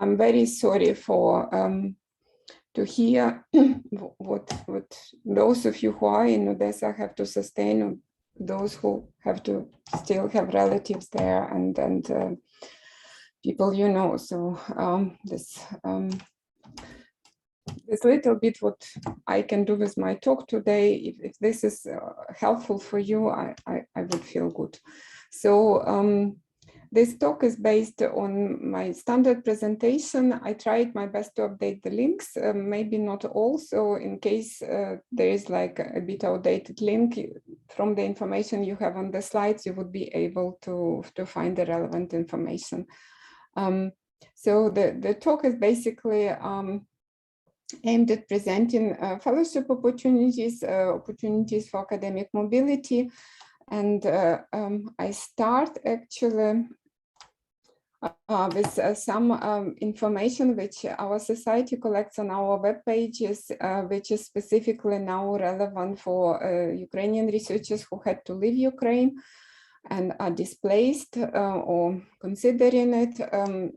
I'm very sorry for to hear what those of you who are in Odessa have to sustain, those who have to still have relatives there and people, you know. So this little bit what I can do with my talk today, if this is helpful for you, I would feel good. So this talk is based on my standard presentation. I tried my best to update the links, maybe not all. So in case there is like a bit outdated link from the information you have on the slides, you would be able to find the relevant information. So the talk is basically aimed at presenting fellowship opportunities, opportunities for academic mobility. And I start actually with some information which our society collects on our web pages, which is specifically now relevant for Ukrainian researchers who had to leave Ukraine and are displaced or considering it,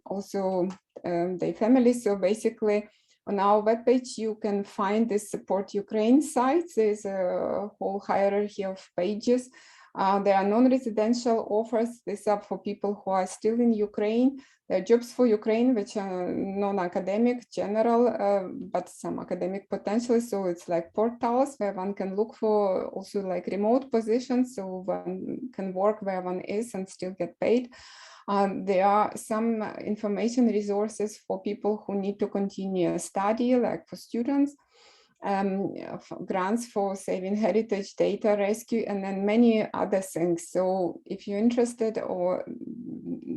also their families. So basically, on our webpage, you can find the Support Ukraine sites. There's a whole hierarchy of pages. There are non-residential offers. These are for people who are still in Ukraine. There are jobs for Ukraine, which are non-academic, general, but some academic potential. So it's like portals where one can look for also like remote positions. So one can work where one is and still get paid. There are some information resources for people who need to continue study, like for students, grants for saving heritage, data rescue, and then many other things. So if you're interested or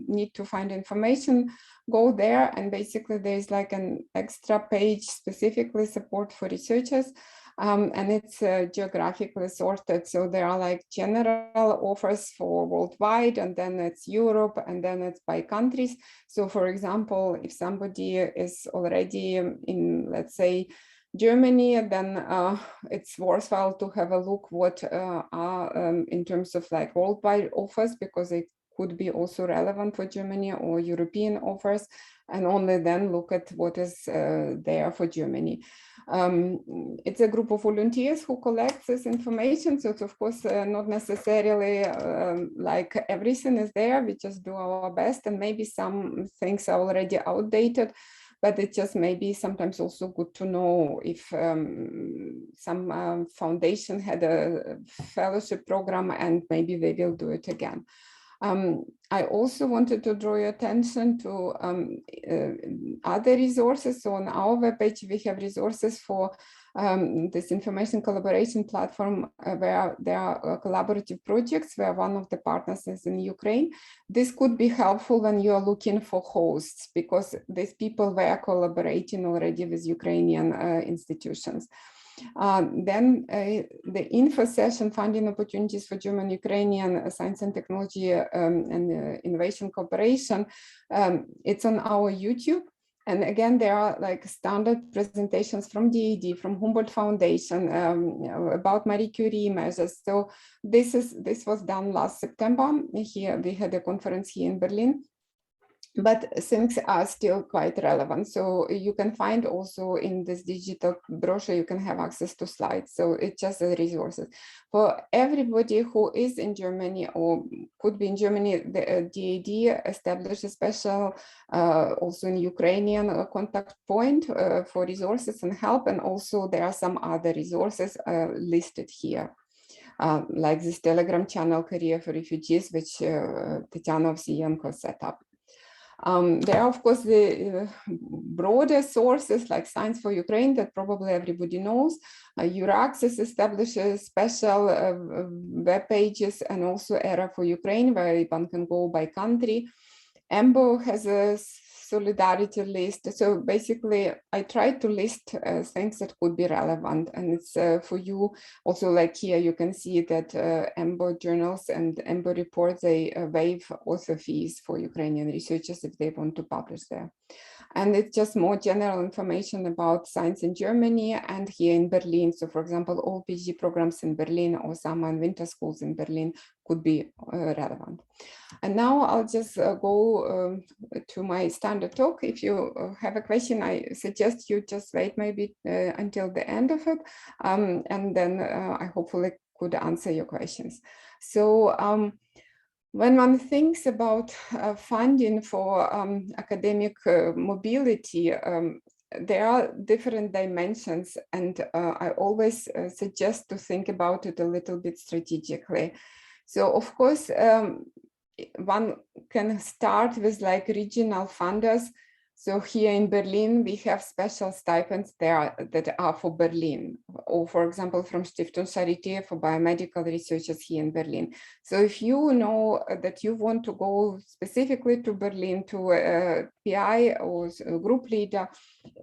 need to find information, go there. And basically there's like an extra page specifically support for researchers. And it's geographically sorted. So there are like general offers for worldwide, and then it's Europe, and then it's by countries. So for example, if somebody is already in, let's say, Germany, then it's worthwhile to have a look what are in terms of like worldwide offers, because it could be also relevant for Germany or European offers, and only then look at what is there for Germany. It's a group of volunteers who collect this information. So it's of course not necessarily like everything is there. We just do our best, and maybe some things are already outdated. But it just maybe sometimes also good to know if some foundation had a fellowship program and maybe they will do it again. I also wanted to draw your attention to other resources. So on our webpage, we have resources for this information collaboration platform where there are collaborative projects where one of the partners is in Ukraine. This could be helpful when you are looking for hosts, because these people were collaborating already with Ukrainian institutions. Then the info session, finding opportunities for German-Ukrainian science and technology and innovation cooperation. It's on our YouTube. And again, there are like standard presentations from DAD, from Humboldt Foundation about Marie Curie measures. So this was done last September. Here we had a conference here in Berlin. But things are still quite relevant. So you can find also in this digital brochure, you can have access to slides. So it's just the resources. For everybody who is in Germany or could be in Germany, the DAD established a special, also in Ukrainian contact point for resources and help. And also there are some other resources listed here. Like this Telegram channel, Career for Refugees, which Tetiana Ovsienko set up. There are, of course, the broader sources like Science for Ukraine that probably everybody knows. Euraccess establishes special web pages, and also ERA for Ukraine, where one can go by country. EMBO has a solidarity list. So basically, I tried to list things that could be relevant, and it's for you. Also, like here, you can see that EMBO journals and EMBO reports, they waive author fees for Ukrainian researchers if they want to publish there. And it's just more general information about science in Germany and here in Berlin. So for example, all PhD programs in Berlin or summer and winter schools in Berlin could be relevant. And now I'll just go to my standard talk. If you have a question, I suggest you just wait maybe until the end of it, and then I hopefully could answer your questions. So when one thinks about funding for academic mobility, there are different dimensions, and I always suggest to think about it a little bit strategically. So of course, one can start with like regional funders. So here in Berlin, we have special stipends there that are for Berlin, or for example, from Stiftung Charité for biomedical researchers here in Berlin. So if you know that you want to go specifically to Berlin to a PI or a group leader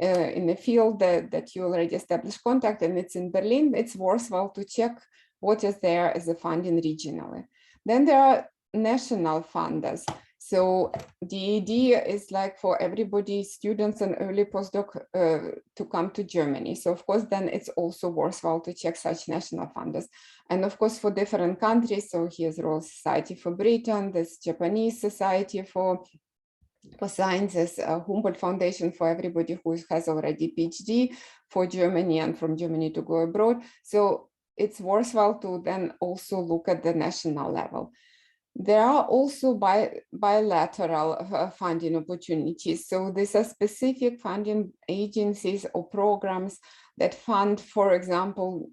in a field that you already established contact and it's in Berlin, it's worthwhile to check what is there as a funding regionally. Then there are national funders. So the idea is like for everybody, students and early postdoc to come to Germany. So of course, then it's also worthwhile to check such national funders. And of course, for different countries, so here's Royal Society for Britain, this Japanese Society for Sciences, Humboldt Foundation for everybody who has already PhD for Germany and from Germany to go abroad. So it's worthwhile to then also look at the national level. There are also bilateral funding opportunities. So these are specific funding agencies or programs that fund, for example,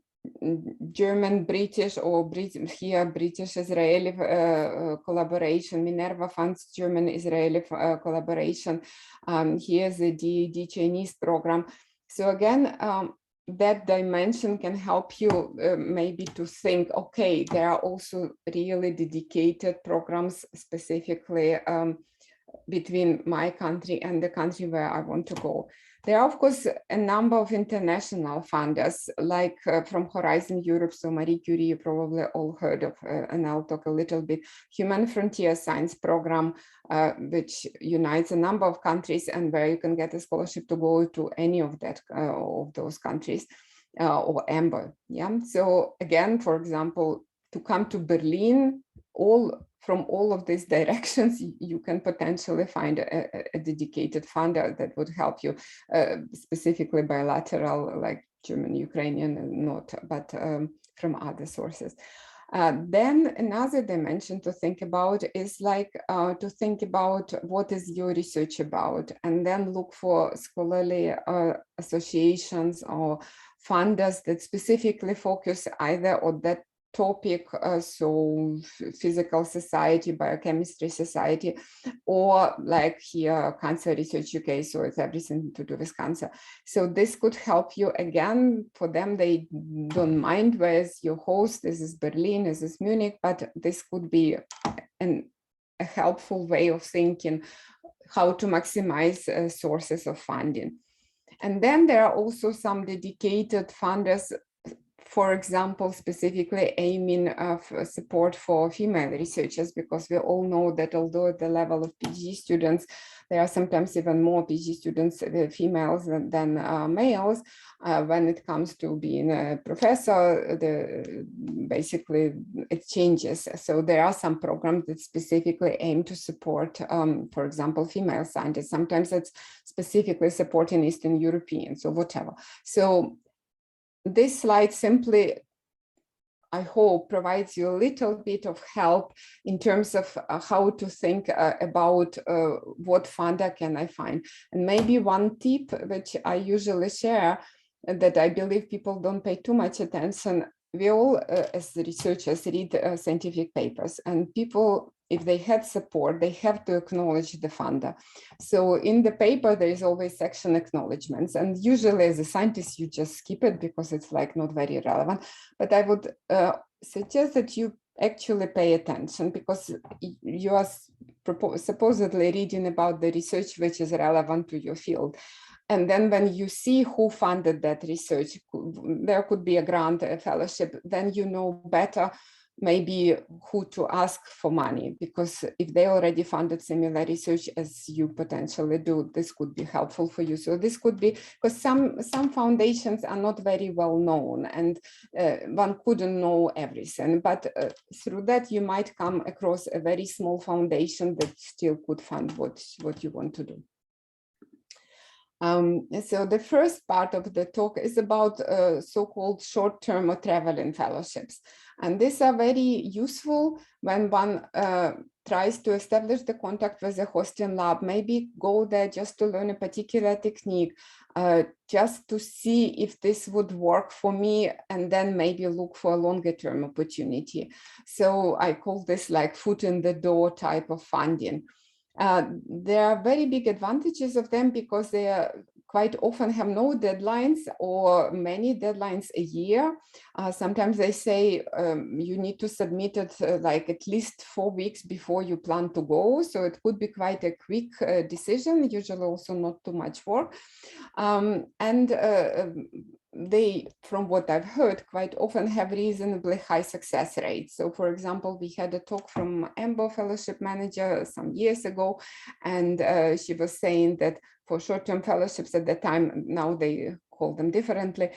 German, British, or British-Israeli collaboration. Minerva funds German-Israeli collaboration. Here's the DAD Chinese program. So again, that dimension can help you maybe to think, okay, there are also really dedicated programs specifically between my country and the country where I want to go. There are, of course, a number of international funders, like from Horizon Europe, so Marie Curie, you probably all heard of, and I'll talk a little bit, Human Frontier Science Program, which unites a number of countries and where you can get a scholarship to go to any of those countries, or EMBA. Yeah. So again, for example, to come to Berlin, from all of these directions, you can potentially find a dedicated funder that would help you, specifically bilateral, like German-Ukrainian, not, but from other sources. Then another dimension to think about is like to think about what is your research about, and then look for scholarly associations or funders that specifically focus either on that topic, so physical society, biochemistry society, or like here Cancer Research UK, so it's everything to do with cancer. So this could help you. Again, for them, they don't mind where is your host, is this Berlin, is this Munich, but this could be a helpful way of thinking how to maximize sources of funding. And then there are also some dedicated funders, for example, specifically aiming support for female researchers, because we all know that although at the level of PhD students, there are sometimes even more PhD students, females than males. When it comes to being a professor, basically it changes. So there are some programs that specifically aim to support, for example, female scientists. Sometimes it's specifically supporting Eastern Europeans or whatever. So this slide simply, I hope, provides you a little bit of help in terms of how to think about what funder can I find. And maybe one tip, which I usually share, that I believe people don't pay too much attention. We all, as researchers, read scientific papers, and people, if they had support, they have to acknowledge the funder. So in the paper, there is always section acknowledgements, and usually as a scientist, you just skip it because it's like not very relevant. But I would suggest that you actually pay attention, because you are supposedly reading about the research which is relevant to your field. And then when you see who funded that research, there could be a grant, a fellowship, then you know better maybe who to ask for money, because if they already funded similar research as you potentially do, this could be helpful for you. So this could be, because some foundations are not very well known, and one couldn't know everything, but through that you might come across a very small foundation that still could fund what you want to do. So the first part of the talk is about so-called short-term or traveling fellowships. And these are very useful when one tries to establish the contact with the hosting lab, maybe go there just to learn a particular technique, just to see if this would work for me, and then maybe look for a longer term opportunity. So I call this like foot in the door type of funding. There are very big advantages of them because they are quite often have no deadlines or many deadlines a year. Sometimes they say you need to submit it like at least 4 weeks before you plan to go. So it could be quite a quick decision, usually also not too much work. They, from what I've heard, quite often have reasonably high success rates. So for example, we had a talk from EMBO fellowship manager some years ago, and she was saying that for short-term fellowships at the time, now they call them differently,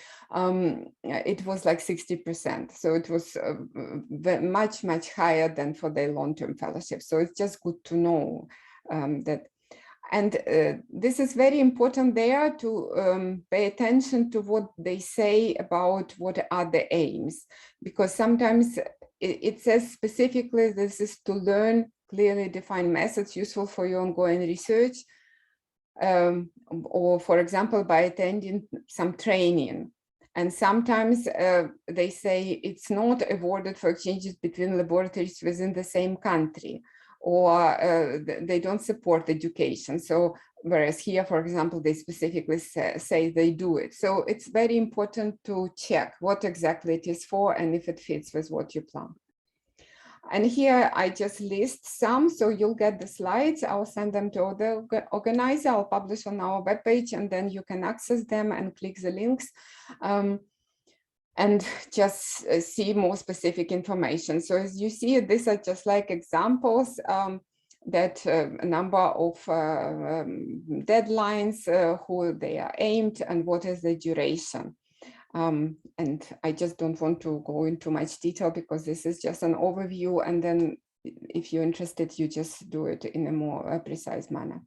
it was like 60%. So it was much, much higher than for the long-term fellowship. So it's just good to know that. And this is very important there to pay attention to what they say about what are the aims, because sometimes it says specifically this is to learn clearly defined methods useful for your ongoing research, or for example, by attending some training. And sometimes they say it's not awarded for exchanges between laboratories within the same country, or they don't support education. So whereas here, for example, they specifically say they do it. So it's very important to check what exactly it is for and if it fits with what you plan. And here I just list some, so you'll get the slides. I'll send them to the organizer. I'll publish on our webpage, and then you can access them and click the links. And just see more specific information. So as you see, these are just like examples that a number of deadlines, who they are aimed, and what is the duration. And I just don't want to go into much detail because this is just an overview. And then if you're interested, you just do it in a more precise manner.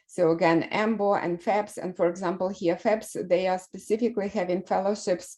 So again, EMBO and FEBS, and for example, here FEBS, they are specifically having fellowships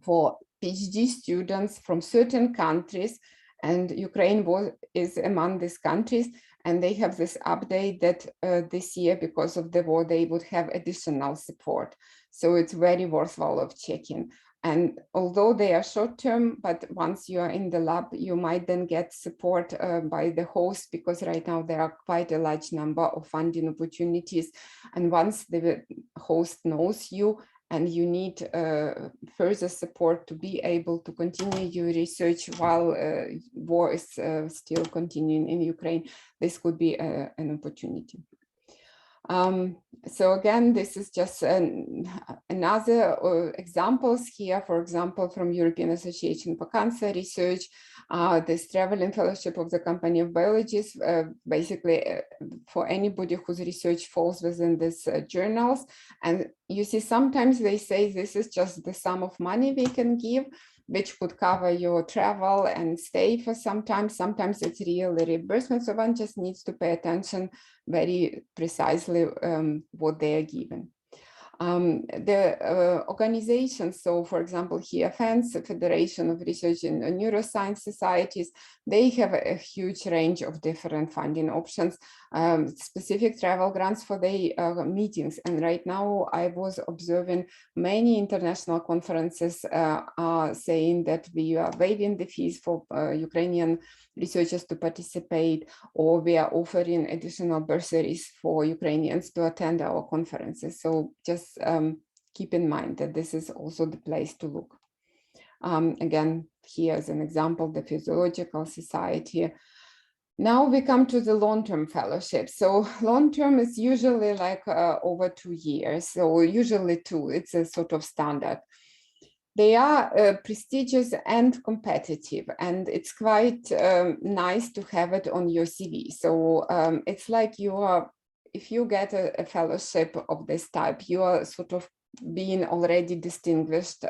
for PhD students from certain countries, and Ukraine is among these countries, and they have this update that this year, because of the war, they would have additional support. So it's very worthwhile of checking. And although they are short-term, but once you are in the lab, you might then get support by the host, because right now there are quite a large number of funding opportunities. And once the host knows you and you need further support to be able to continue your research while war is still continuing in Ukraine, this could be an opportunity. So again, this is just another examples here, for example, from European Association for Cancer Research, this traveling fellowship of the Company of Biologists, basically for anybody whose research falls within these journals. And you see, sometimes they say this is just the sum of money we can give, which could cover your travel and stay for some time. Sometimes it's real reimbursement, so one just needs to pay attention very precisely what they are given. The organizations, so for example, here FANS, Federation of Research in Neuroscience Societies, they have a huge range of different funding options, specific travel grants for their meetings. And right now I was observing many international conferences are saying that we are waiving the fees for Ukrainian researchers to participate, or we are offering additional bursaries for Ukrainians to attend our conferences. So just keep in mind that this is also the place to look. Again, here as an example, the Physiological Society. Now we come to the long-term fellowship. So long-term is usually like over 2 years, so usually 2, it's a sort of standard. They are prestigious and competitive, and it's quite nice to have it on your CV. So it's like if you get a fellowship of this type, you are sort of being already distinguished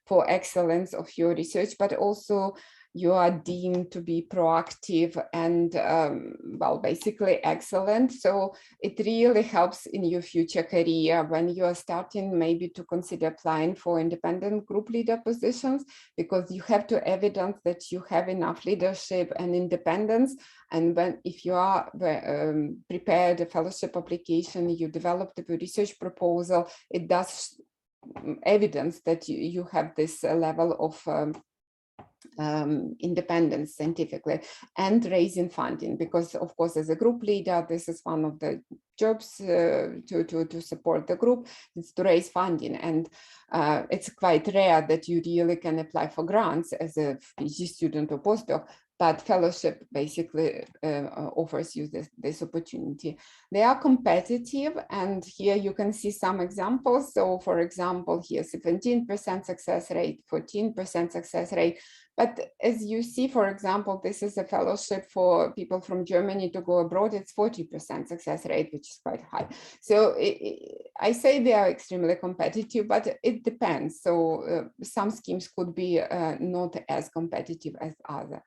for excellence of your research, but also you are deemed to be proactive and, well, basically excellent. So it really helps in your future career when you are starting maybe to consider applying for independent group leader positions, because you have to evidence that you have enough leadership and independence. And if you are prepared a fellowship application, you developed a research proposal, it does evidence that you have this level of independence scientifically, and raising funding, because of course as a group leader this is one of the jobs to support the group, is to raise funding, and it's quite rare that you really can apply for grants as a PhD student or postdoc, but fellowship basically offers you this opportunity. They are competitive, and here you can see some examples. So for example, here 17% success rate, 14% success rate. But as you see, for example, this is a fellowship for people from Germany to go abroad. It's 40% success rate, which is quite high. So I say they are extremely competitive, but it depends. So some schemes could be not as competitive as others.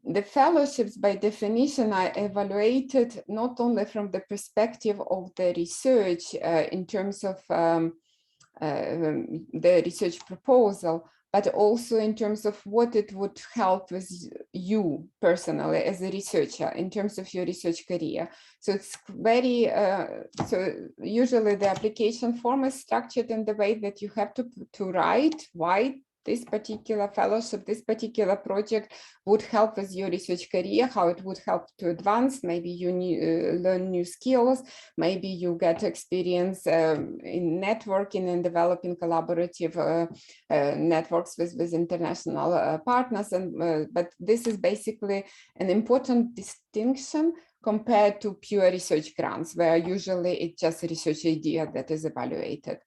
The fellowships, by definition, are evaluated not only from the perspective of the research in terms of the research proposal, but also in terms of what it would help with you personally as a researcher in terms of your research career. So it's very, so usually the application form is structured in the way that you have to write why this particular fellowship, this particular project would help with your research career, how it would help to advance. Maybe you learn new skills, maybe you get experience in networking and developing collaborative networks with international partners. And but this is basically an important distinction compared to pure research grants, where usually it's just a research idea that is evaluated.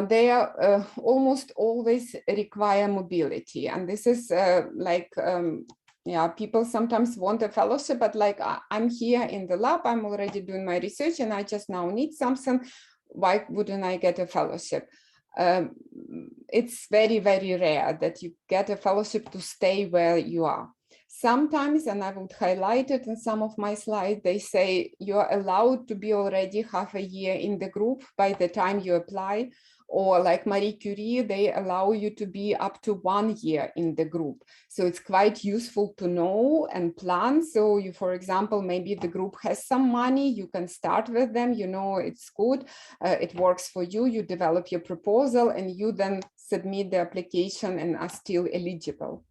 They are almost always require mobility, and this is yeah, people sometimes want a fellowship, but like I'm here in the lab, I'm already doing my research, and I just now need something. Why wouldn't I get a fellowship? It's very, very rare that you get a fellowship to stay where you are. Sometimes, and I would highlight it in some of my slides, they say you're allowed to be already half a year in the group by the time you apply, or like Marie Curie, they allow you to be up to 1 year in the group. So it's quite useful to know and plan. So you, for example, maybe the group has some money, you can start with them, you know, it's good, it works for you, you develop your proposal, and you then submit the application and are still eligible.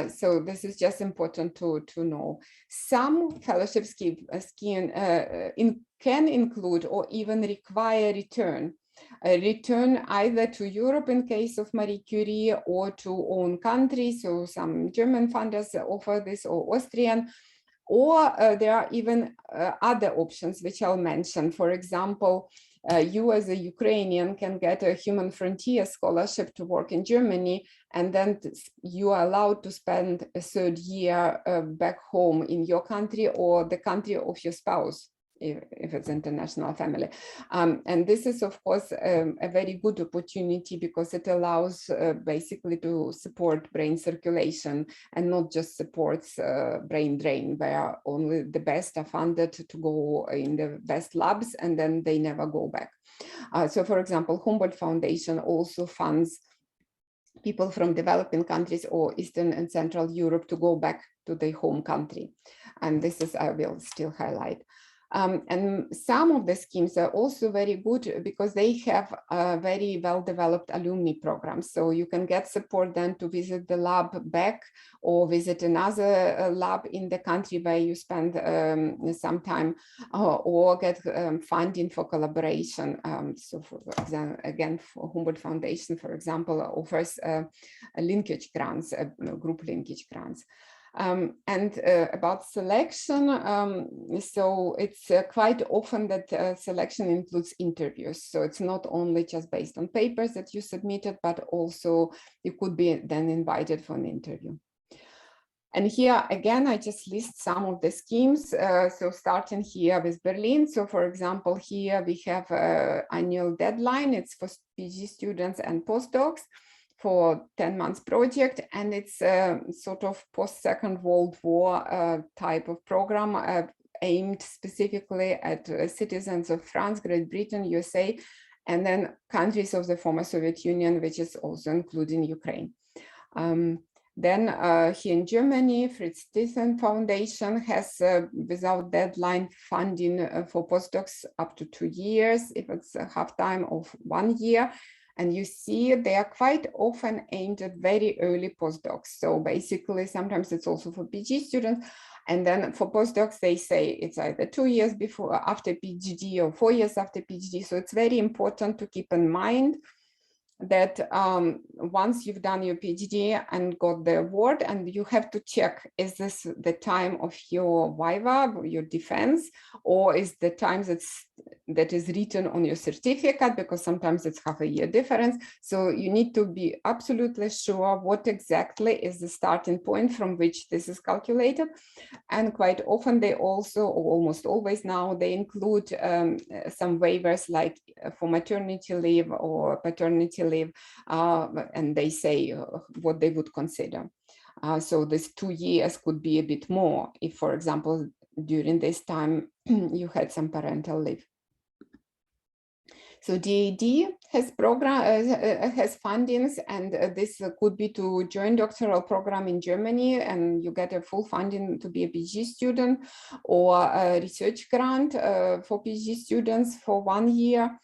So this is just important to know. Some fellowship can include or even require return. A return either to Europe in case of Marie Curie or to own country. So some German funders offer this, or Austrian, or there are even other options which I'll mention. For example, you as a Ukrainian can get a Human Frontier scholarship to work in Germany, and then you are allowed to spend a third year back home in your country or the country of your spouse, if it's international family. And this is, of course, a very good opportunity because it allows basically to support brain circulation and not just supports brain drain, where only the best are funded to go in the best labs and then they never go back. So, for example, Humboldt Foundation also funds people from developing countries or Eastern and Central Europe to go back to their home country. And this is, I will still highlight. And some of the schemes are also very good because they have very well-developed alumni programs. So you can get support then to visit the lab back or visit another lab in the country where you spend some time, or get funding for collaboration. So for example, again, for Humboldt Foundation, for example, offers a linkage grants, group linkage grants. And about selection, so it's quite often that selection includes interviews. So it's not only just based on papers that you submitted, but also you could be then invited for an interview. And here again, I just list some of the schemes. So starting here with Berlin. So for example, here we have an annual deadline. It's for PhD students and postdocs for 10 months project, and it's a sort of post-Second World War type of program aimed specifically at citizens of France, Great Britain, USA, and then countries of the former Soviet Union, which is also including Ukraine. Then here in Germany, Fritz Thyssen Foundation has without deadline funding for postdocs up to 2 years, if it's a half time of 1 year. And you see they are quite often aimed at very early postdocs. So basically, sometimes it's also for PhD students. And then for postdocs, they say it's either 2 years before, after PhD or 4 years after PhD. So it's very important to keep in mind that once you've done your PhD and got the award, and you have to check, is this the time of your viva, your defense, or is the time that is written on your certificate, because sometimes it's half a year difference. So you need to be absolutely sure what exactly is the starting point from which this is calculated. And quite often they also, or almost always now, they include some waivers like for maternity leave or paternity leave, and they say what they would consider. So this 2 years could be a bit more if, for example, during this time you had some parental leave. So DAD has has fundings, and this could be to join doctoral program in Germany, and you get a full funding to be a PhD student, or a research grant for PhD students for 1 year.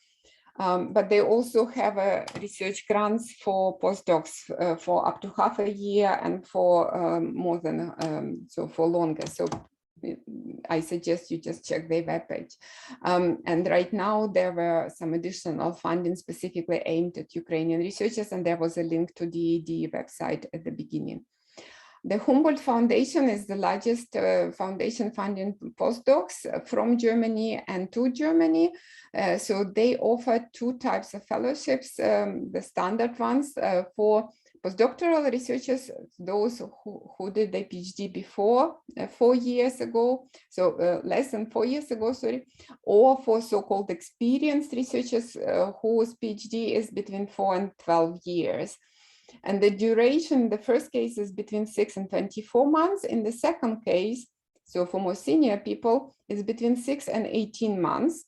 But they also have research grants for postdocs for up to half a year, and for more than, so for longer. So I suggest you just check their webpage. And right now there were some additional funding specifically aimed at Ukrainian researchers, and there was a link to the DAD website at the beginning. The Humboldt Foundation is the largest foundation funding postdocs from Germany and to Germany. So they offer 2 types of fellowships, the standard ones for postdoctoral researchers, those who did their PhD before 4 years ago, so less than 4 years ago, sorry, or for so-called experienced researchers whose PhD is between 4 and 12 years. And the duration in the first case is between 6 and 24 months. In the second case, so for more senior people, is between 6 and 18 months.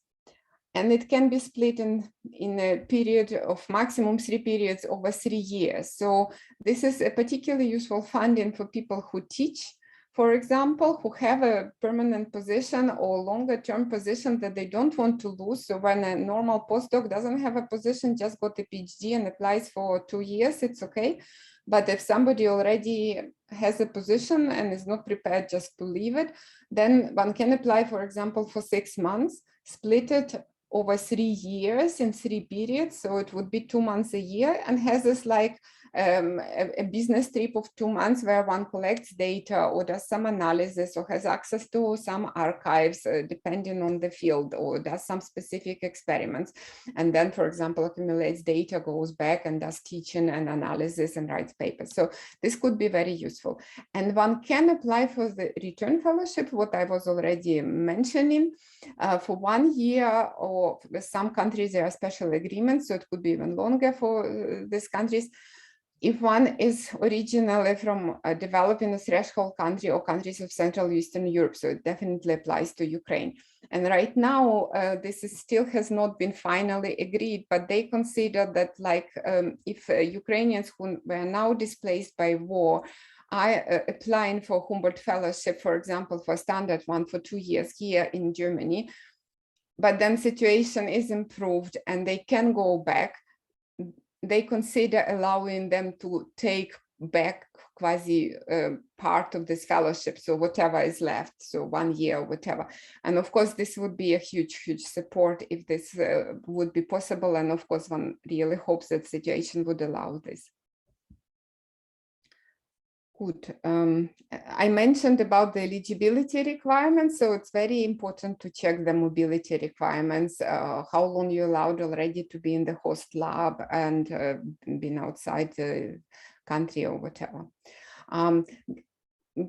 And it can be split in a period of maximum 3 periods over 3 years. So this is a particularly useful funding for people who teach, for example, who have a permanent position or longer term position that they don't want to lose. So when a normal postdoc doesn't have a position, just got a PhD and applies for 2 years, it's okay. But if somebody already has a position and is not prepared just to leave it, then one can apply, for example, for 6 months, split it over 3 years in 3 periods. So it would be 2 months a year, and has this like a business trip of 2 months where one collects data or does some analysis or has access to some archives depending on the field, or does some specific experiments. And then, for example, accumulates data, goes back and does teaching and analysis and writes papers. So this could be very useful. And one can apply for the return fellowship, what I was already mentioning, for 1 year, or with some countries there are special agreements, so it could be even longer for these countries. If one is originally from a developing threshold country or countries of Central Eastern Europe, so it definitely applies to Ukraine. And right now, this still has not been finally agreed, but they consider that, like, if Ukrainians who were now displaced by war are applying for Humboldt Fellowship, for example, for standard one for 2 years here in Germany, but then situation is improved and they can go back, they consider allowing them to take back quasi part of this fellowship, so whatever is left, so 1 year or whatever. And of course, this would be a huge support if this would be possible. And of course, one really hopes that situation would allow this. Good. I mentioned about the eligibility requirements, so it's very important to check the mobility requirements, how long you're allowed already to be in the host lab and been outside the country or whatever.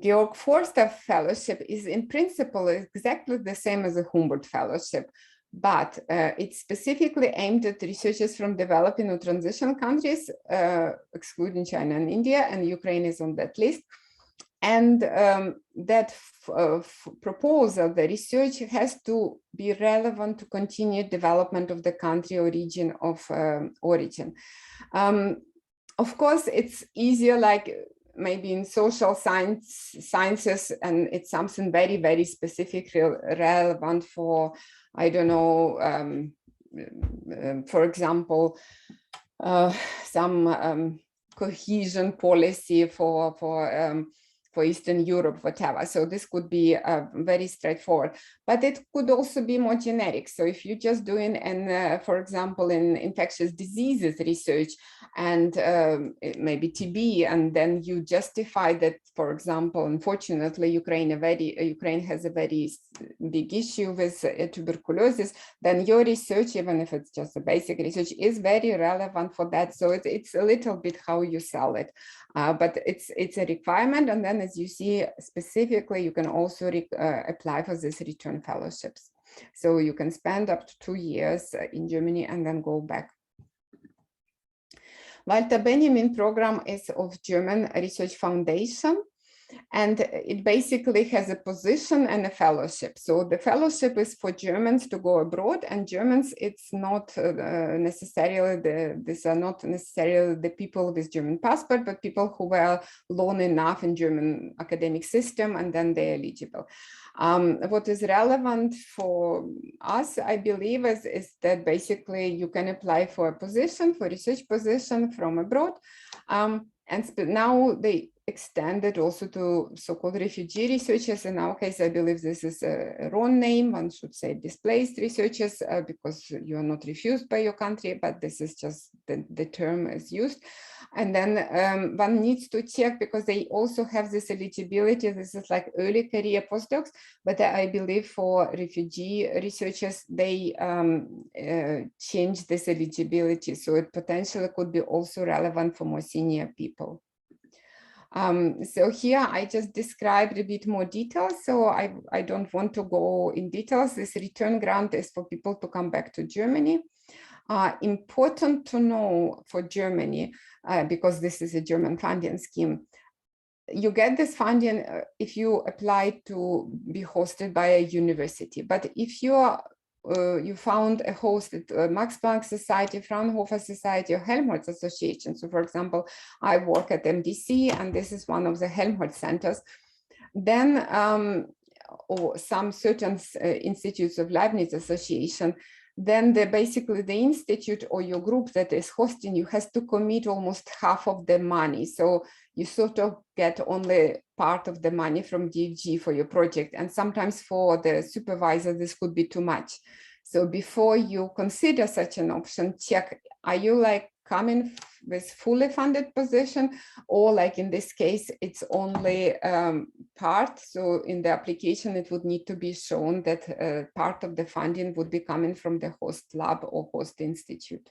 Georg Forster Fellowship is in principle exactly the same as a Humboldt Fellowship, but it's specifically aimed at researchers from developing or transition countries, excluding China and India, and Ukraine is on that list. And that proposal, the research has to be relevant to continued development of the country or region of origin. Of course, it's easier, like maybe in social sciences, and it's something very, very specific, relevant for, I don't know, for example, some cohesion policy for Eastern Europe, whatever. So this could be very straightforward, but it could also be more generic. So if you're just doing, for example, in infectious diseases research and maybe TB, and then you justify that, for example, unfortunately, Ukraine has a very big issue with tuberculosis, then your research, even if it's just a basic research, is very relevant for that. So it's a little bit how you sell it. But it's a requirement, and then as you see specifically, you can also apply for this return fellowships. So you can spend up to 2 years in Germany and then go back. Walter Benjamin program is of German Research Foundation, and it basically has a position and a fellowship. So the fellowship is for Germans to go abroad, and Germans, it's not necessarily, these are not necessarily the people with German passport, but people who were long enough in German academic system, and then they're eligible. What is relevant for us, I believe, is that basically you can apply for a position, for research position from abroad. And now they extended also to so-called refugee researchers. In our case, I believe this is a wrong name. One should say displaced researchers because you are not refused by your country, but this is just the term is used. And then one needs to check because they also have this eligibility. This is like early career postdocs, but I believe for refugee researchers, they change this eligibility. So it potentially could be also relevant for more senior people. So here I just described a bit more details. So I don't want to go in details. This return grant is for people to come back to Germany. Important to know for Germany, because this is a German funding scheme, you get this funding if you apply to be hosted by a university. But if you are you found a host at Max Planck Society, Fraunhofer Society, or Helmholtz Association. So for example, I work at MDC, and this is one of the Helmholtz centers. Then, or some certain institutes of Leibniz Association, then basically the institute or your group that is hosting you has to commit almost half of the money. So you sort of get only part of the money from DFG for your project. And sometimes for the supervisor, this could be too much. So before you consider such an option, check, are you like coming with fully funded position, or like in this case, it's only part. So in the application, it would need to be shown that part of the funding would be coming from the host lab or host institute.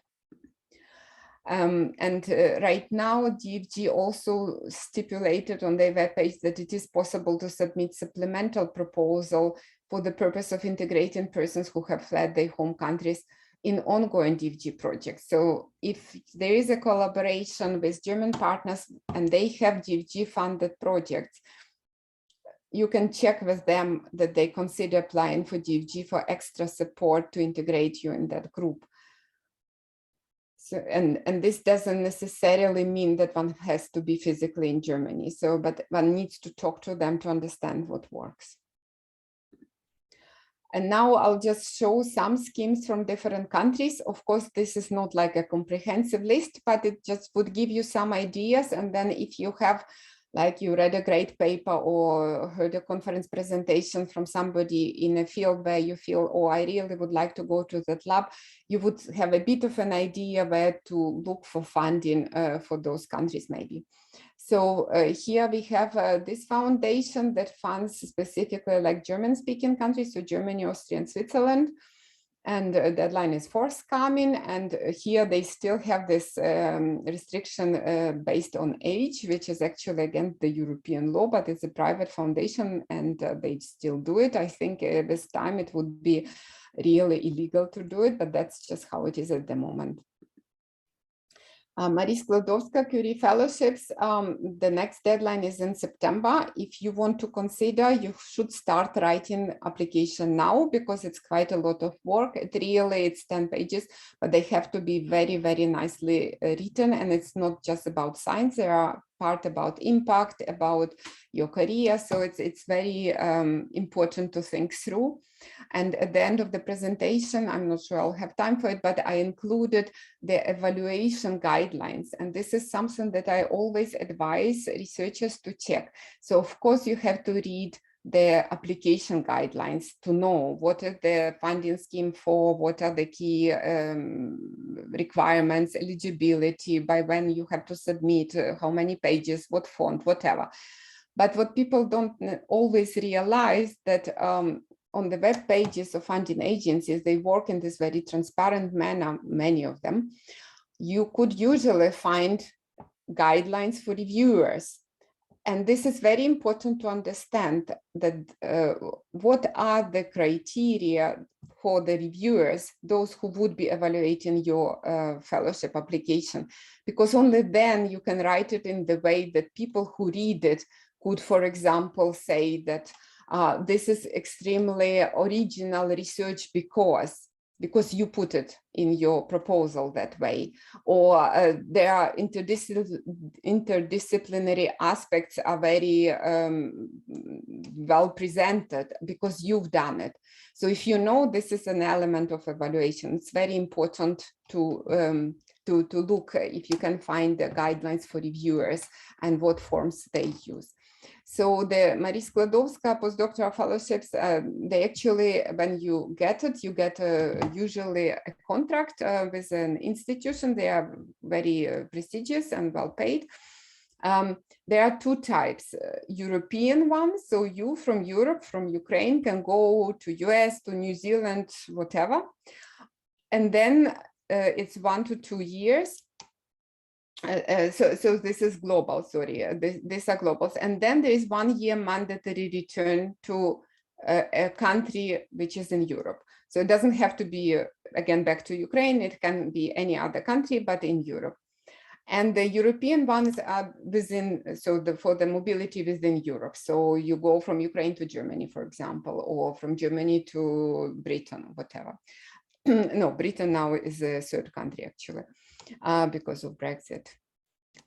Right now, DFG also stipulated on their webpage that it is possible to submit supplemental proposal for the purpose of integrating persons who have fled their home countries in ongoing DFG projects. So if there is a collaboration with German partners and they have DFG funded projects, you can check with them that they consider applying for DFG for extra support to integrate you in that group. So, and this doesn't necessarily mean that one has to be physically in Germany. So, but one needs to talk to them to understand what works. And now I'll just show some schemes from different countries. Of course, this is not like a comprehensive list, but it just would give you some ideas. And then if you have, like you read a great paper or heard a conference presentation from somebody in a field where you feel, oh, I really would like to go to that lab, you would have a bit of an idea where to look for funding for those countries maybe. So here we have this foundation that funds specifically like German-speaking countries, so Germany, Austria, and Switzerland. And deadline is forthcoming. And here they still have this restriction based on age, which is actually against the European law, but it's a private foundation and they still do it. I think this time it would be really illegal to do it, but that's just how it is at the moment. Marie Skłodowska-Curie Fellowships, the next deadline is in September. If you want to consider, you should start writing application now because it's quite a lot of work. It's 10 pages, but they have to be very, very nicely written. And it's not just about science. There are part about impact, about your career. So it's very important to think through. And at the end of the presentation, I'm not sure I'll have time for it, but I included the evaluation guidelines. And this is something that I always advise researchers to check. So of course you have to read the application guidelines to know what is the funding scheme for, what are the key requirements, eligibility, by when you have to submit, how many pages, what font, whatever. But what people don't always realize that on the web pages of funding agencies, they work in this very transparent manner, many of them. You could usually find guidelines for reviewers. And this is very important to understand that what are the criteria for the reviewers, those who would be evaluating your fellowship application, because only then you can write it in the way that people who read it could, for example, say that this is extremely original research because you put it in your proposal that way, or there are interdisciplinary aspects are very well presented because you've done it. So if you know this is an element of evaluation, it's very important to look if you can find the guidelines for reviewers and what forms they use. So the Marie Skłodowska postdoctoral fellowships, they actually, when you get it, you get usually a contract with an institution. They are very prestigious and well paid. There are two types, European ones. So you from Europe, from Ukraine, can go to US, to New Zealand, whatever. And then it's 1 to 2 years. So this is global, sorry, these are globals. And then there is 1 year mandatory return to a country which is in Europe. So it doesn't have to be, again, back to Ukraine, it can be any other country, but in Europe. And the European ones are within, so for the mobility within Europe. So you go from Ukraine to Germany, for example, or from Germany to Britain, whatever. No, Britain now is a third country, actually. Because of Brexit.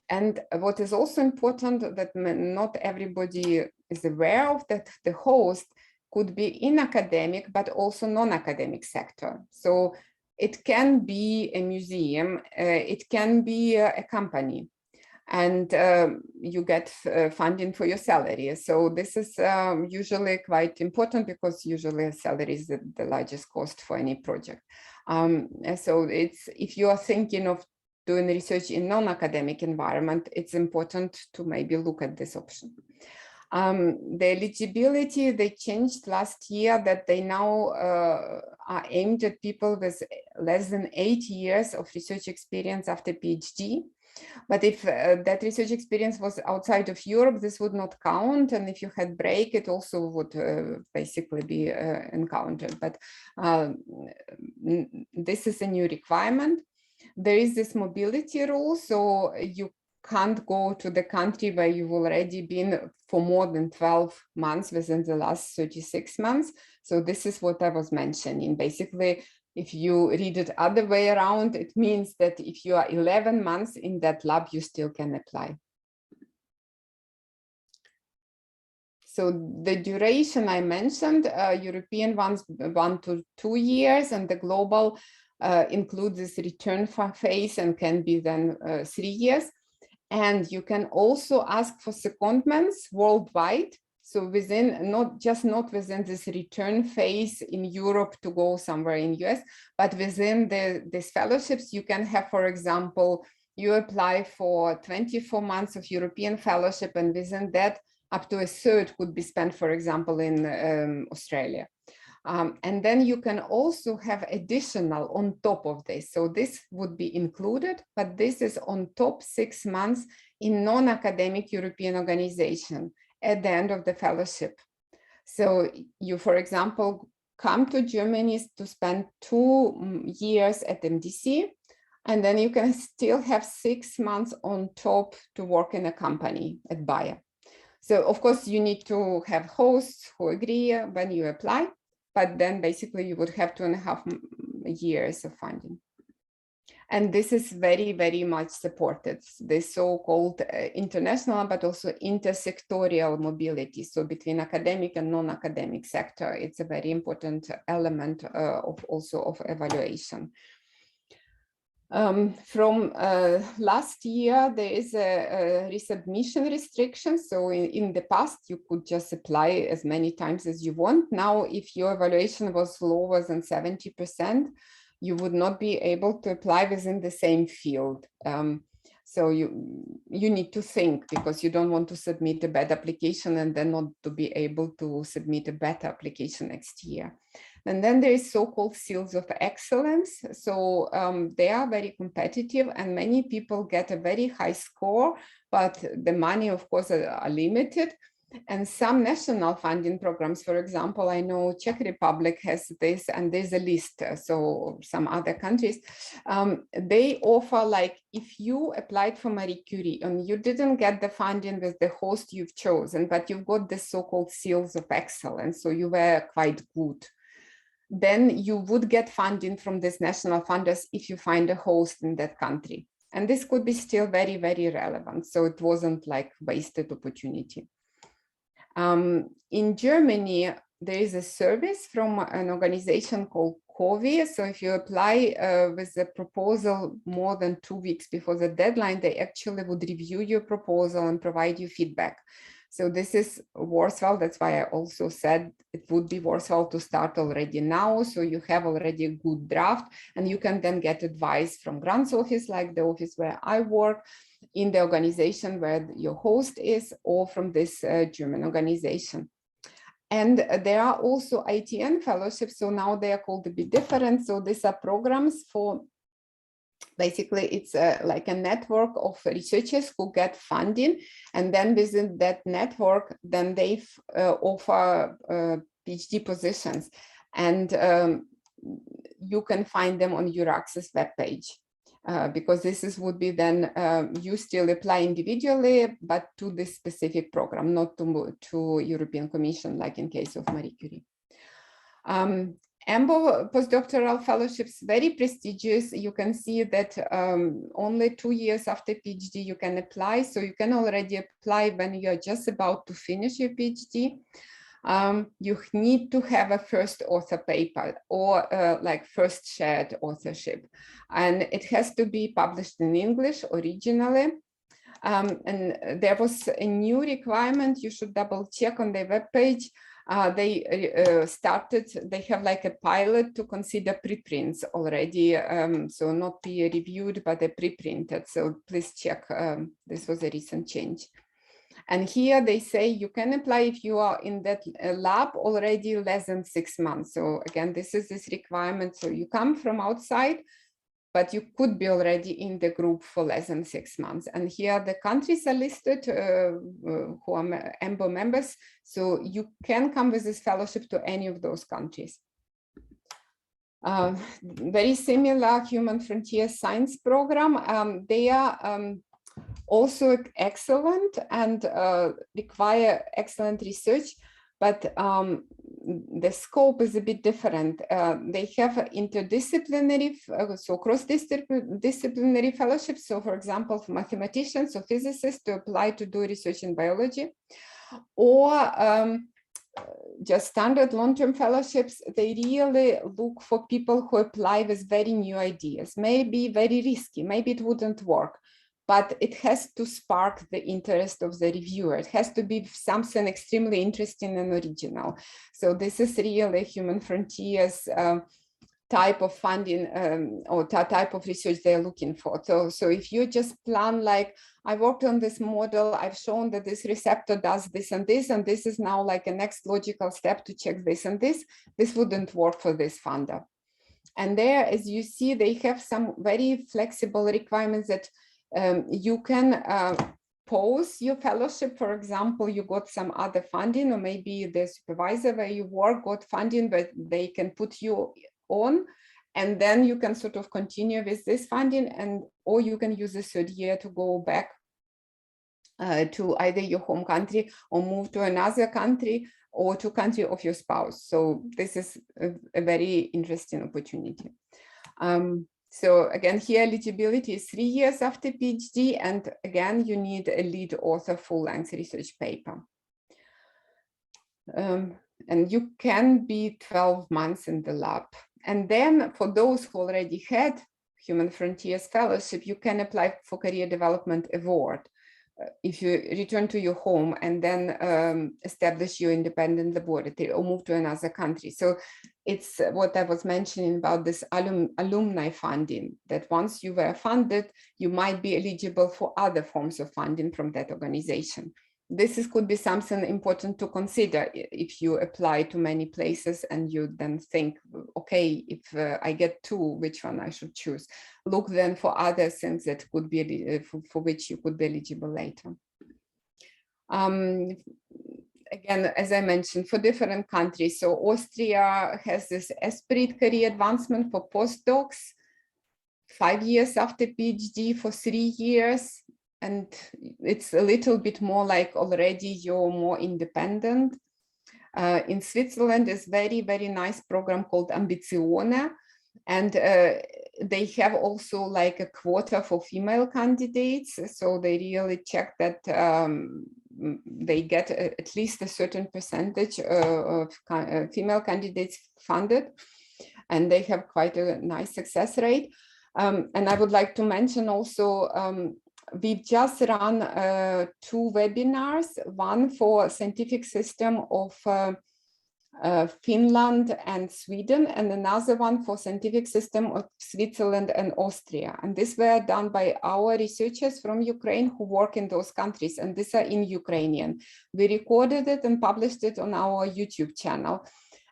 And what is also important that not everybody is aware of, that the host could be in academic, but also non-academic sector. So it can be a museum, it can be a company, and you get funding for your salary. So this is usually quite important because usually salary is the largest cost for any project. So it's, if you are thinking of doing research in non-academic environment, it's important to maybe look at this option. The eligibility, they changed last year that they now are aimed at people with less than 8 years of research experience after PhD. But if that research experience was outside of Europe, this would not count. And if you had break, it also would basically be encountered. But this is a new requirement. There is this mobility rule, so you can't go to the country where you've already been for more than 12 months within the last 36 months. So this is what I was mentioning. Basically, if you read it other way around, it means that if you are 11 months in that lab, you still can apply. So the duration I mentioned, European ones 1 to 2 years, and the global includes this return phase and can be then 3 years. And you can also ask for secondments worldwide. So within, not within this return phase in Europe to go somewhere in US, but within these fellowships, you can have, for example, you apply for 24 months of European fellowship, and within that, up to a third could be spent, for example, in Australia. And then you can also have additional on top of this. So this would be included, but this is on top 6 months in non-academic European organization at the end of the fellowship. So you, for example, come to Germany to spend 2 years at MDC, and then you can still have 6 months on top to work in a company at Bayer. So of course you need to have hosts who agree when you apply, but then basically you would have 2.5 years of funding. And this is very, very much supported, the so-called international, but also intersectorial mobility. So between academic and non-academic sector, it's a very important element of evaluation. From last year, there is a resubmission restriction. So in the past, you could just apply as many times as you want. Now, if your evaluation was lower than 70%, you would not be able to apply within the same field. So you need to think, because you don't want to submit a bad application and then not to be able to submit a better application next year. And then there is so-called seals of excellence. So they are very competitive and many people get a very high score, but the money, of course, are limited. And some national funding programs, for example, I know Czech Republic has this, and there's a list, so some other countries, they offer, like, if you applied for Marie Curie and you didn't get the funding with the host you've chosen, but you've got the so-called seals of excellence, so you were quite good, then you would get funding from these national funders if you find a host in that country. And this could be still very, very relevant. So it wasn't like wasted opportunity. In Germany, there is a service from an organization called COVI. So if you apply with a proposal more than 2 weeks before the deadline, they actually would review your proposal and provide you feedback. So this is worthwhile. That's why I also said it would be worthwhile to start already now. So you have already a good draft and you can then get advice from grants office, like the office where I work, in the organization where your host is, or from this German organization. And there are also ITN fellowships. So now they are called a bit different. So these are programs for, basically it's like a network of researchers who get funding. And then within that network, then they offer PhD positions. And you can find them on your Access webpage. Because this would be then, you still apply individually, but to this specific program, not to European Commission, like in case of Marie Curie. EMBO postdoctoral fellowships, very prestigious. You can see that only 2 years after PhD you can apply. So you can already apply when you're just about to finish your PhD. You need to have a first author paper or like first shared authorship. And it has to be published in English originally. And there was a new requirement, you should double check on their webpage. They have like a pilot to consider preprints already. So not peer reviewed, but they pre-printed. So please check, this was a recent change. And here they say you can apply if you are in that lab already less than 6 months. So again, this is this requirement. So you come from outside, but you could be already in the group for less than 6 months. And here the countries are listed who are EMBO members. So you can come with this fellowship to any of those countries. Very similar Human Frontier Science program. They are also excellent and require excellent research, but the scope is a bit different. They have interdisciplinary, so cross-disciplinary fellowships. So for example, for mathematicians or physicists to apply to do research in biology, or just standard long-term fellowships. They really look for people who apply with very new ideas, maybe very risky, maybe it wouldn't work, but it has to spark the interest of the reviewer. It has to be something extremely interesting and original. So this is really Human Frontiers type of funding or type of research they're looking for. So if you just plan like, I worked on this model, I've shown that this receptor does this, and this is now like a next logical step to check this and this wouldn't work for this funder. And there, as you see, they have some very flexible requirements that you can pause your fellowship. For example, you got some other funding, or maybe the supervisor where you work got funding, but they can put you on, and then you can sort of continue with this funding, and or you can use the third year to go back to either your home country or move to another country or to country of your spouse. So this is a very interesting opportunity. So again, here eligibility is 3 years after PhD, and again, you need a lead author full-length research paper. And you can be 12 months in the lab. And then for those who already had Human Frontiers Fellowship, you can apply for Career Development Award if you return to your home and then establish your independent laboratory or move to another country. So it's what I was mentioning about this alumni funding, that once you were funded, you might be eligible for other forms of funding from that organization. This could be something important to consider if you apply to many places and you then think, okay, if I get two, which one I should choose? Look then for other things that could be for which you could be eligible later. Again, as I mentioned, for different countries. So Austria has this Esprit career advancement for postdocs, 5 years after PhD for 3 years. And it's a little bit more like already you're more independent. In Switzerland, is very, very nice program called Ambizione. And they have also like a quota for female candidates. So they really check that they get at least a certain percentage of female candidates funded. And they have quite a nice success rate. And I would like to mention also, we've just run 2 webinars, one for scientific system of Finland and Sweden, and another one for scientific system of Switzerland and Austria. And these were done by our researchers from Ukraine who work in those countries, and these are in Ukrainian. We recorded it and published it on our YouTube channel.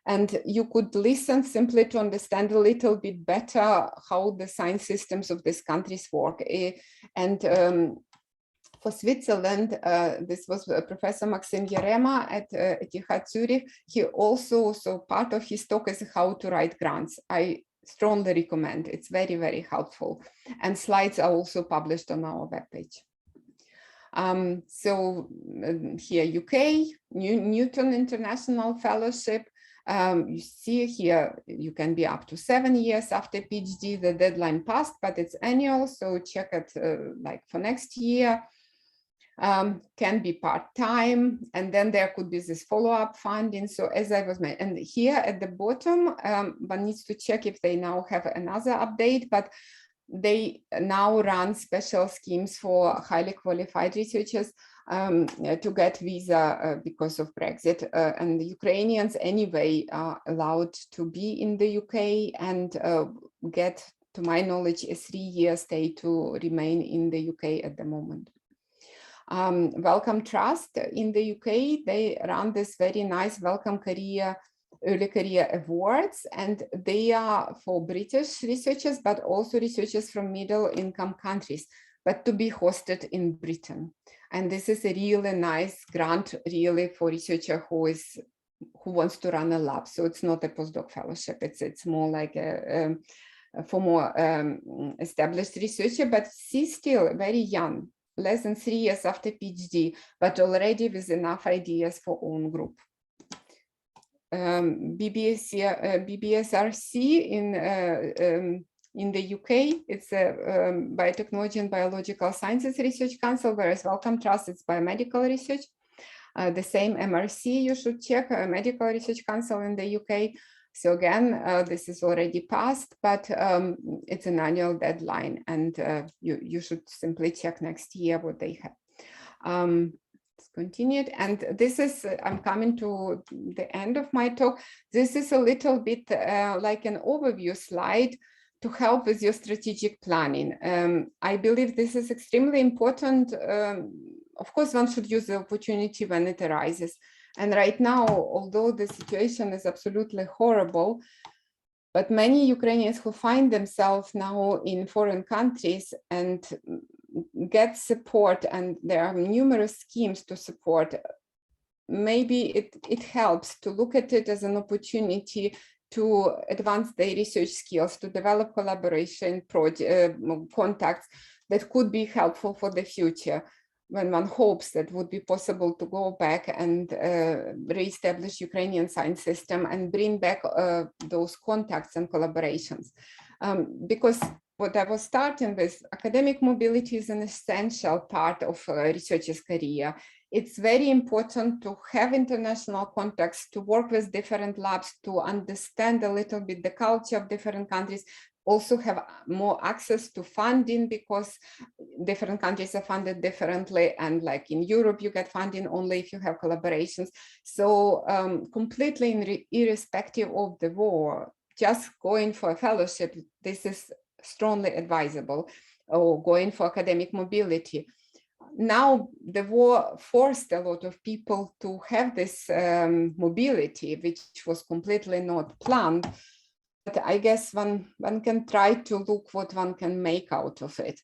And you could listen simply to understand a little bit better how the science systems of these countries work. And for Switzerland, this was Professor Maxim Jerema at ETH Zurich. He also, so part of his talk is how to write grants. I strongly recommend. It's very, very helpful. And slides are also published on our webpage. So here, UK, Newton International Fellowship. You see here, you can be up to 7 years after PhD. The deadline passed, but it's annual, so check it like for next year. Can be part-time, and then there could be this follow-up funding. So as I was mentioning, and here at the bottom, one needs to check if they now have another update, but they now run special schemes for highly qualified researchers to get visa because of Brexit. And the Ukrainians anyway are allowed to be in the UK and get, to my knowledge, a 3-year stay to remain in the UK at the moment. Wellcome Trust in the UK, they run this very nice Welcome Career, Early Career Awards, and they are for British researchers, but also researchers from middle-income countries, but to be hosted in Britain. And this is a really nice grant, really, for researcher who wants to run a lab. So it's not a postdoc fellowship. It's more like a for more established researcher, but she's still very young, less than 3 years after PhD, but already with enough ideas for own group. BBSRC in the UK, it's a Biotechnology and Biological Sciences Research Council, whereas Wellcome Trust, it's biomedical research. The same MRC, you should check, Medical Research Council in the UK. So again, this is already passed, but it's an annual deadline, and you should simply check next year what they have. continued. And this is, I'm coming to the end of my talk. This is a little bit like an overview slide to help with your strategic planning. I believe this is extremely important. Of course, one should use the opportunity when it arises. And right now, although the situation is absolutely horrible, but many Ukrainians who find themselves now in foreign countries and get support, and there are numerous schemes to support, maybe it helps to look at it as an opportunity to advance their research skills, to develop collaboration contacts that could be helpful for the future, when one hopes that would be possible to go back and reestablish Ukrainian science system and bring back those contacts and collaborations. Because what I was starting with, academic mobility is an essential part of a researcher's career. It's very important to have international contacts, to work with different labs, to understand a little bit the culture of different countries, also have more access to funding, because different countries are funded differently. And like in Europe, you get funding only if you have collaborations. So completely irrespective of the war, just going for a fellowship, this is strongly advisable, or going for academic mobility. Now, the war forced a lot of people to have this mobility, which was completely not planned. But I guess one can try to look what one can make out of it.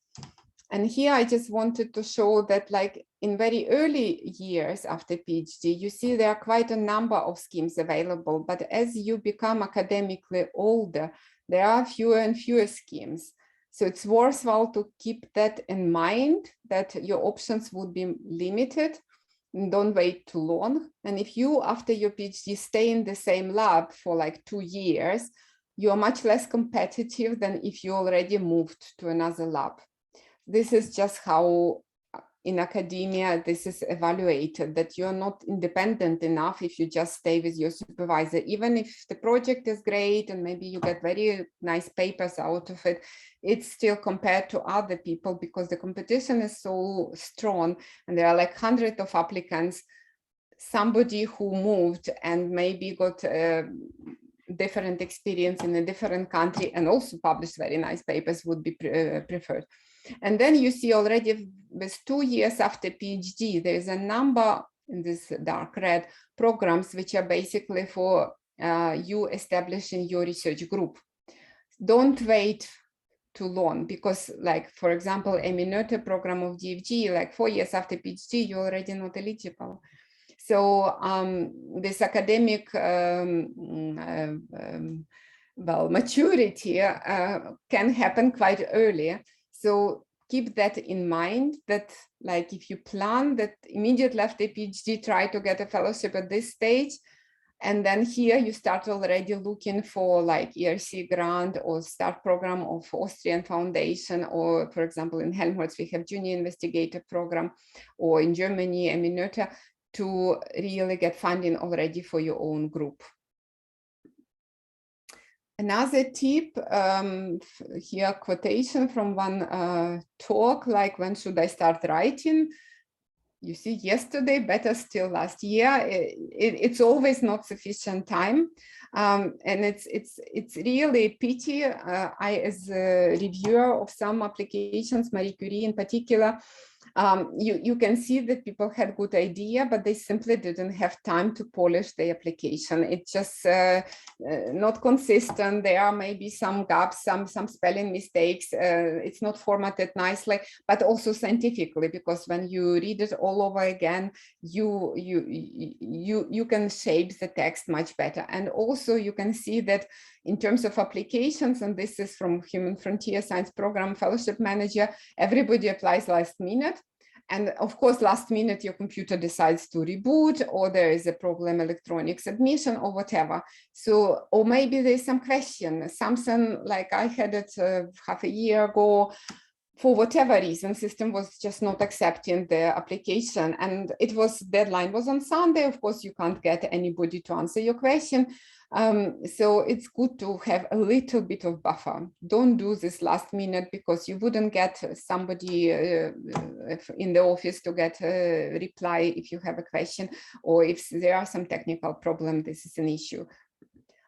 And here I just wanted to show that, like in very early years after PhD, you see there are quite a number of schemes available. But as you become academically older, there are fewer and fewer schemes. So it's worthwhile to keep that in mind, that your options would be limited. Don't wait too long. And if you, after your PhD, stay in the same lab for like 2 years, you are much less competitive than if you already moved to another lab. This is just how in academia this is evaluated, that you're not independent enough if you just stay with your supervisor. Even if the project is great and maybe you get very nice papers out of it, it's still compared to other people, because the competition is so strong and there are like hundreds of applicants. Somebody who moved and maybe got different experience in a different country and also published very nice papers would be preferred. And then you see already with 2 years after PhD, there is a number in this dark red programs, which are basically for you establishing your research group. Don't wait too long, because like, for example, Seiminecht program of DFG, like 4 years after PhD, you're already not eligible. So this academic maturity can happen quite early. So keep that in mind, that like if you plan that immediately after PhD, try to get a fellowship at this stage. And then here you start already looking for like ERC grant or START program of Austrian Foundation, or for example, in Helmholtz, we have junior investigator program, or in Germany, Seiminecht, to really get funding already for your own group. Another tip, here quotation from one talk, like when should I start writing? You see, yesterday, better still last year. It's always not sufficient time. And it's really a pity. I, as a reviewer of some applications, Marie Curie in particular, you can see that people had good idea, but they simply didn't have time to polish the application. It's just not consistent. There are maybe some gaps, some spelling mistakes. It's not formatted nicely, but also scientifically, because when you read it all over again, you can shape the text much better. And also you can see that in terms of applications, and this is from Human Frontier Science Program Fellowship Manager, everybody applies last minute. And of course, last minute, your computer decides to reboot, or there is a problem, electronic submission or whatever. So, or maybe there's some question, something like I had it half a year ago. for whatever reason, system was just not accepting the application, and it was deadline was on Sunday. Of course, you can't get anybody to answer your question. So it's good to have a little bit of buffer. Don't do this last minute, because you wouldn't get somebody in the office to get a reply if you have a question, or if there are some technical problem, this is an issue.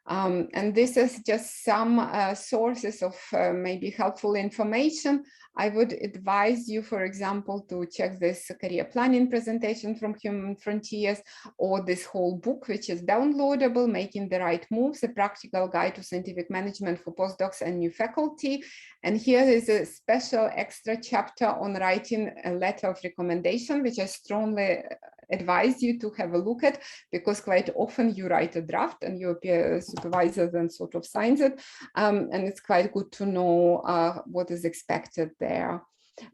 And this is just some sources of maybe helpful information. I would advise you, for example, to check this career planning presentation from Human Frontiers, or this whole book, which is downloadable, Making the Right Moves, a practical guide to scientific management for postdocs and new faculty. And here is a special extra chapter on writing a letter of recommendation, which I strongly advise you to have a look at, because quite often you write a draft and your peer supervisor then sort of signs it. And it's quite good to know what is expected there.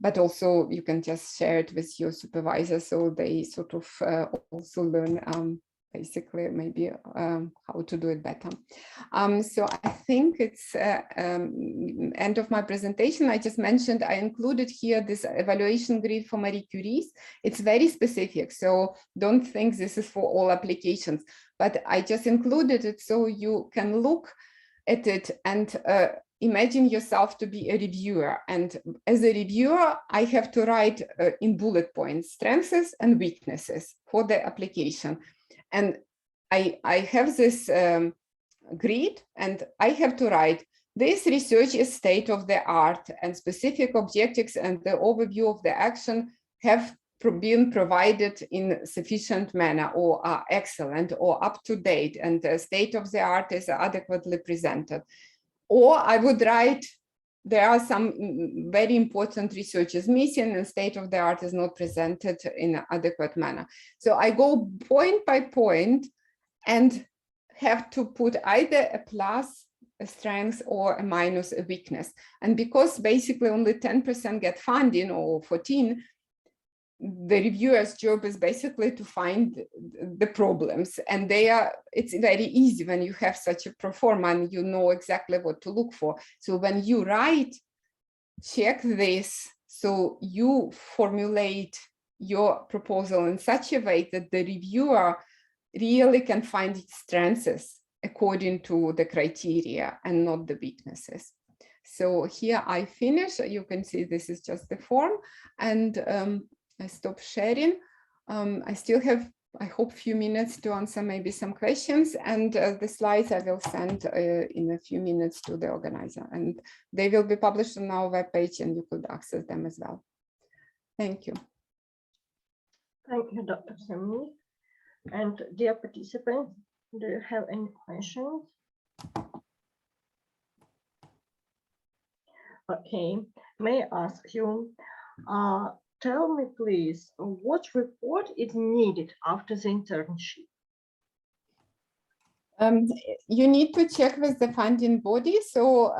But also you can just share it with your supervisor, so they sort of also learn basically maybe how to do it better. So I think it's end of my presentation. I just mentioned I included here this evaluation grid for Marie Curie's. It's very specific, so don't think this is for all applications, but I just included it so you can look at it and imagine yourself to be a reviewer. And as a reviewer, I have to write in bullet points strengths and weaknesses for the application. And I have this grid, and I have to write, this research is state of the art, and specific objectives and the overview of the action have been provided in sufficient manner, or are excellent, or up to date, and the state of the art is adequately presented. Or I would write, there are some very important researches missing, and state of the art is not presented in an adequate manner. So I go point by point and have to put either a plus, a strength, or a minus, a weakness. And because basically only 10% get funding, or 14, the reviewer's job is basically to find the problems, and it's very easy when you have such a pro forma and you know exactly what to look for. So when you write, check this, so you formulate your proposal in such a way that the reviewer really can find its strengths according to the criteria and not the weaknesses. So here I finish. You can see this is just the form, and I stop sharing. I still have, I hope, a few minutes to answer maybe some questions, and the slides I will send in a few minutes to the organizer, and they will be published on our webpage, and you could access them as well. Thank you. Thank you, Dr. Seumenicht. And dear participants, do you have any questions? Okay, may I ask you, tell me please, what report is needed after the internship? You need to check with the funding body. So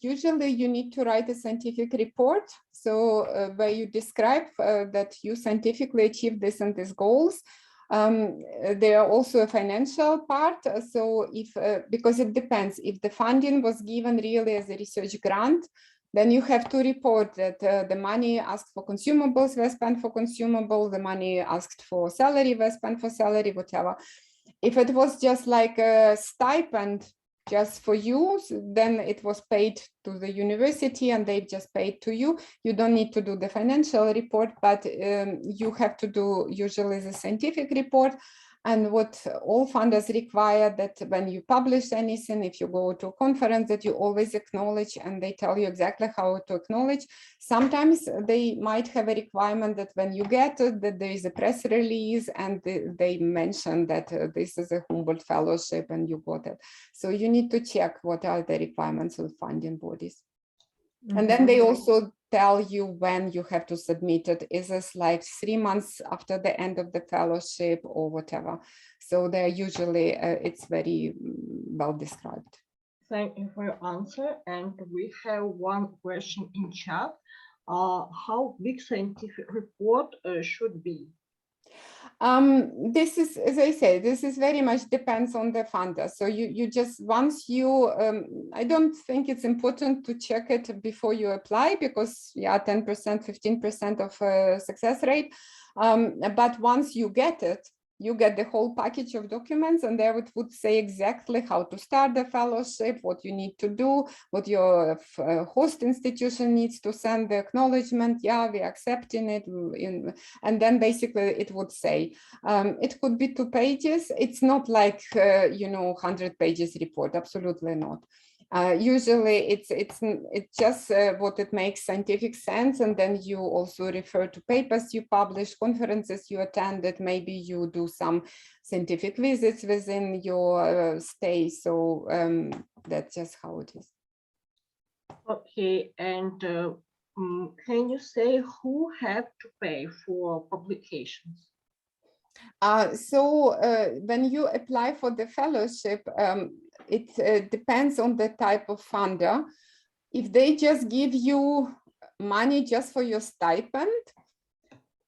usually you need to write a scientific report. So where you describe that you scientifically achieved this and these goals. There are also a financial part. So if, because it depends, if the funding was given really as a research grant, then you have to report that the money asked for consumables were spent for consumables, the money asked for salary were spent for salary, whatever. If it was just like a stipend just for you, then it was paid to the university and they just paid to you. You don't need to do the financial report, but you have to do usually the scientific report. And what all funders require, that when you publish anything, if you go to a conference, that you always acknowledge, and they tell you exactly how to acknowledge. Sometimes they might have a requirement that when you get it, that there is a press release and they mention that this is a Humboldt fellowship and you got it. So you need to check what are the requirements of funding bodies. And then they also tell you when you have to submit it. Is this like 3 months after the end of the fellowship or whatever? So they're usually, it's very well described. Thank you for your answer. And we have one question in chat. How big scientific report should be? This is, as I say, this is very much depends on the funder. So you just, once you, I don't think it's important to check it before you apply, because yeah, 10%, 15% of success rate. But once you get it, you get the whole package of documents, and there it would say exactly how to start the fellowship, what you need to do, what your host institution needs to send the acknowledgement. Yeah, we're accepting it. And then basically it would say, it could be 2 pages. It's not like, 100 pages report, absolutely not. Usually it's just what it makes scientific sense, and then you also refer to papers you publish, conferences you attended, maybe you do some scientific visits within your stay. So that's just how it is. Okay, and can you say who have to pay for publications? So when you apply for the fellowship, it depends on the type of funder. If they just give you money just for your stipend,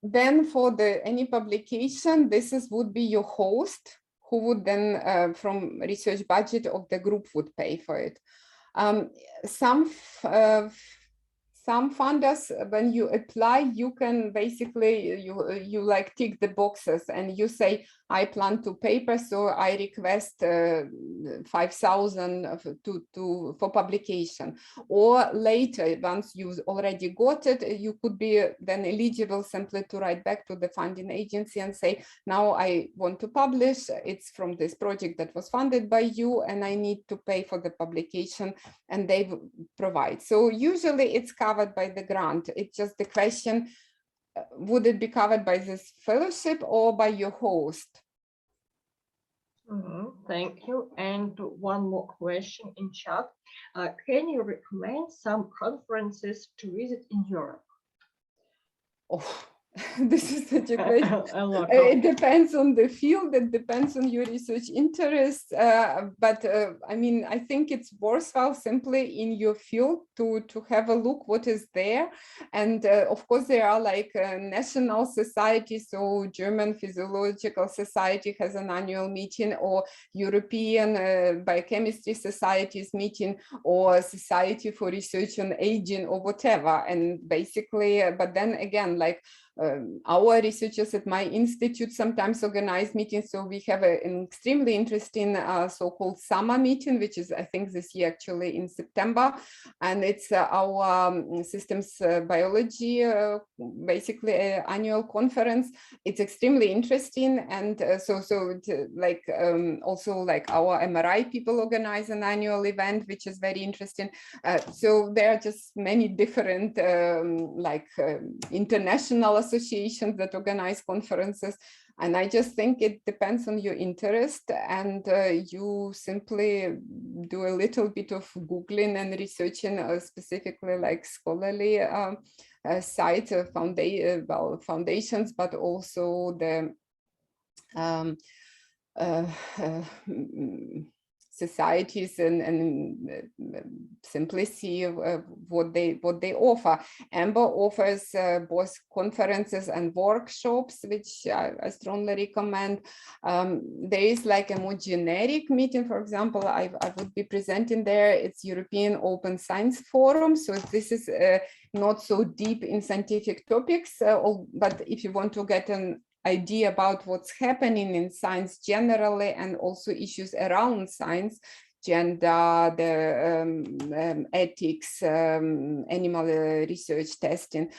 then for any publication, would be your host, who would then from research budget of the group would pay for it. Some funders, when you apply, you can basically, you like tick the boxes and you say, I plan to paper, so I request 5,000 for publication. Or later, once you already got it, you could be then eligible simply to write back to the funding agency and say, now I want to publish, it's from this project that was funded by you, and I need to pay for the publication, and they provide. So usually it's covered by the grant. It's just the question, would it be covered by this fellowship or by your host? Thank you. And one more question in chat. Can you recommend some conferences to visit in Europe? Oh, this is such a question. It depends on the field, it depends on your research interests, but I mean, I think it's worthwhile simply in your field to have a look what is there. And of course there are like national societies, so German Physiological Society has an annual meeting, or European Biochemistry Society's meeting, or Society for Research on Aging, or whatever. And basically, but then again, like our researchers at my institute sometimes organize meetings. So we have an extremely interesting so-called summer meeting, which is, I think, this year actually in September. And it's our systems biology, basically annual conference. It's extremely interesting. And also like our MRI people organize an annual event, which is very interesting. So there are just many different international associations that organize conferences, and I just think it depends on your interest, and you simply do a little bit of Googling and researching specifically like scholarly sites, foundations, but also the societies, and simply see what they offer. Amber offers both conferences and workshops, which I strongly recommend. There is like a more generic meeting. For example, I would be presenting there. It's European Open Science Forum. So this is not so deep in scientific topics, but if you want to get an idea about what's happening in science generally, and also issues around science, gender, the ethics, animal research testing.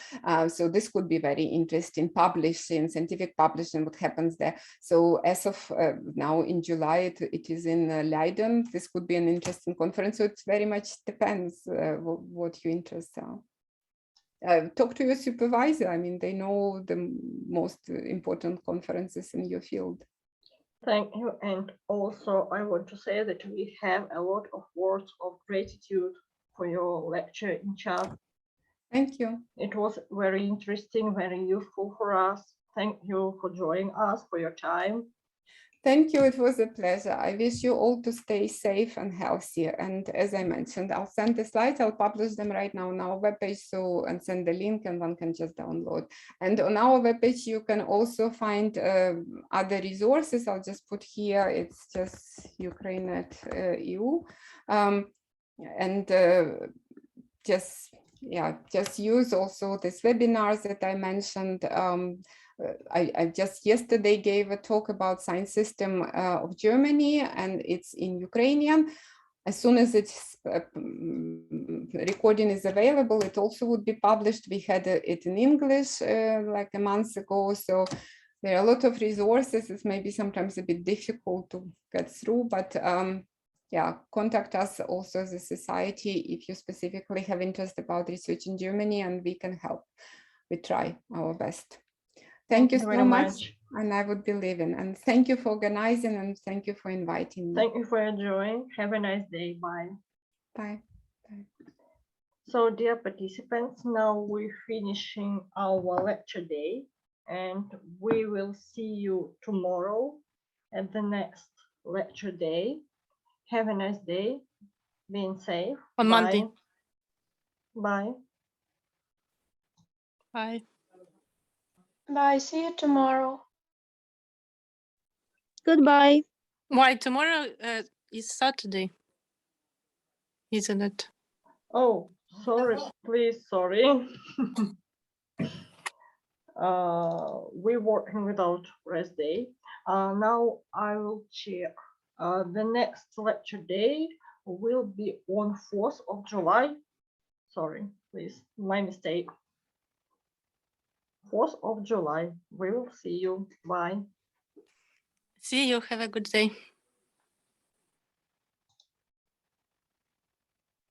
So this could be very interesting, publishing, scientific publishing, what happens there. So as of now in July, it is in Leiden. This could be an interesting conference. So it very much depends what your interests are. Talk to your supervisor. I mean, they know the most important conferences in your field. Thank you. And also, I want to say that we have a lot of words of gratitude for your lecture in chat. Thank you. It was very interesting, very useful for us. Thank you for joining us, for your time. Thank you. It was a pleasure. I wish you all to stay safe and healthy. And as I mentioned, I'll send the slides. I'll publish them right now on our webpage. So, and send the link and one can just download. And on our webpage, you can also find other resources. I'll just put here, it's just Ukraine.eu. And just use also these webinars that I mentioned. I just yesterday gave a talk about science system of Germany, and it's in Ukrainian. As soon as its recording is available, it also would be published. We had it in English like a month ago, so there are a lot of resources. It's maybe sometimes a bit difficult to get through, but yeah, contact us also as a society if you specifically have interest about research in Germany, and we can help. We try our best. Thank you so much. And I would be leaving. And thank you for organizing, and thank you for inviting me. Thank you for joining. Have a nice day. Bye. Bye. Bye. So, dear participants, now we're finishing our lecture day, and we will see you tomorrow at the next lecture day. Have a nice day. Being safe. On Monday. Bye. Bye. Bye. See you tomorrow. Goodbye. Why tomorrow is Saturday, isn't it? Oh, sorry, please, sorry. We're working without rest day. Now I will check. The next lecture day will be on 4th of July. Sorry, please, my mistake. 4th of July. We will see you. Bye. See you. Have a good day.